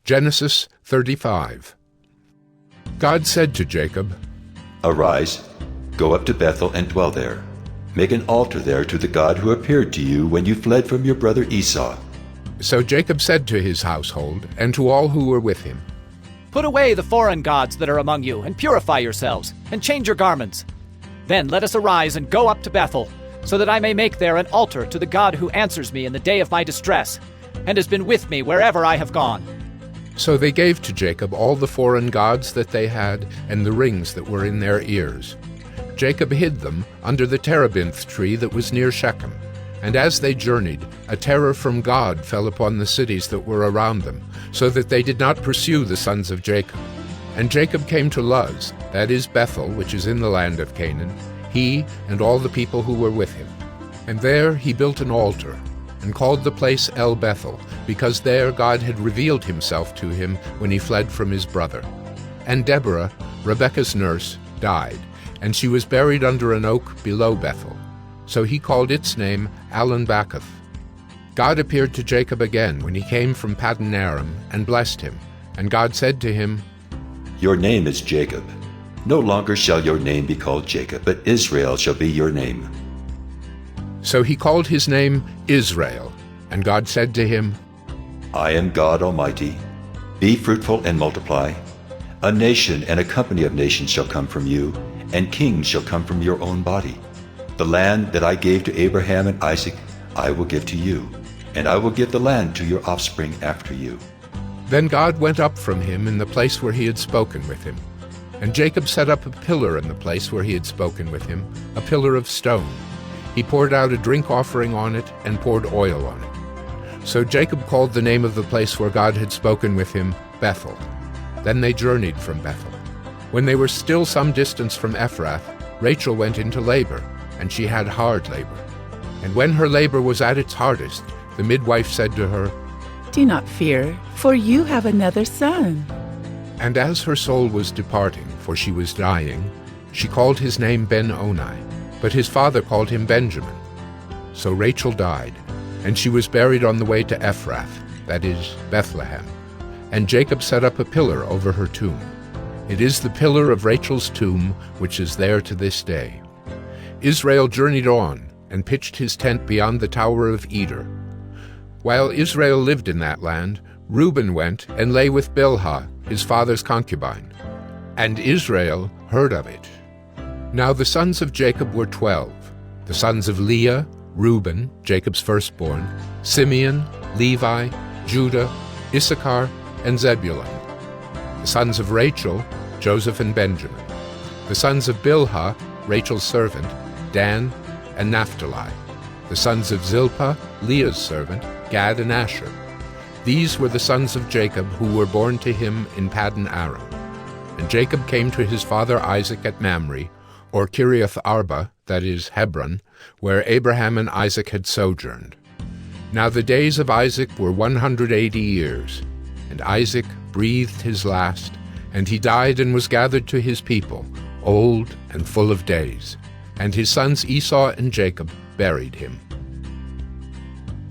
Genesis 35. God said to Jacob, Arise, go up to Bethel and dwell there. Make an altar there to the God who appeared to you when you fled from your brother Esau. So Jacob said to his household and to all who were with him, Put away the foreign gods that are among you, and purify yourselves, and change your garments. Then let us arise and go up to Bethel, so that I may make there an altar to the God who answers me in the day of my distress, and has been with me wherever I have gone. So they gave to Jacob all the foreign gods that they had, and the rings that were in their ears. Jacob hid them under the terebinth tree that was near Shechem. And as they journeyed, a terror from God fell upon the cities that were around them, so that they did not pursue the sons of Jacob. And Jacob came to Luz, that is Bethel, which is in the land of Canaan, he and all the people who were with him. And there he built an altar, and called the place El Bethel, because there God had revealed himself to him when he fled from his brother. And Deborah, Rebekah's nurse, died, and she was buried under an oak below Bethel. So he called its name Allon-Bacuth. God appeared to Jacob again when he came from Paddan Aram, and blessed him. And God said to him, Your name is Jacob. No longer shall your name be called Jacob, but Israel shall be your name. So he called his name Israel. And God said to him, I am God Almighty. Be fruitful and multiply. A nation and a company of nations shall come from you, and kings shall come from your own body. The land that I gave to Abraham and Isaac I will give to you, and I will give the land to your offspring after you. Then God went up from him in the place where he had spoken with him. And Jacob set up a pillar in the place where he had spoken with him, a pillar of stone. He poured out a drink offering on it and poured oil on it. So Jacob called the name of the place where God had spoken with him Bethel. Then they journeyed from Bethel. When they were still some distance from Ephrath, Rachel went into labor, and she had hard labor. And when her labor was at its hardest, the midwife said to her, Do not fear, for you have another son. And as her soul was departing, for she was dying, she called his name Ben-Oni, but his father called him Benjamin. So Rachel died, and she was buried on the way to Ephrath, that is, Bethlehem. And Jacob set up a pillar over her tomb. It is the pillar of Rachel's tomb, which is there to this day. Israel journeyed on, and pitched his tent beyond the Tower of Eder. While Israel lived in that land, Reuben went and lay with Bilhah, his father's concubine. And Israel heard of it. Now the sons of Jacob were 12, the sons of Leah, Reuben, Jacob's firstborn, Simeon, Levi, Judah, Issachar, and Zebulun. The sons of Rachel, Joseph and Benjamin. The sons of Bilhah, Rachel's servant, Dan and Naphtali. The sons of Zilpah, Leah's servant, Gad and Asher. These were the sons of Jacob who were born to him in Paddan Aram. And Jacob came to his father Isaac at Mamre, or Kiriath Arba, that is, Hebron, where Abraham and Isaac had sojourned. Now the days of Isaac were 180 years, and Isaac breathed his last, and he died and was gathered to his people, old and full of days. And his sons Esau and Jacob buried him.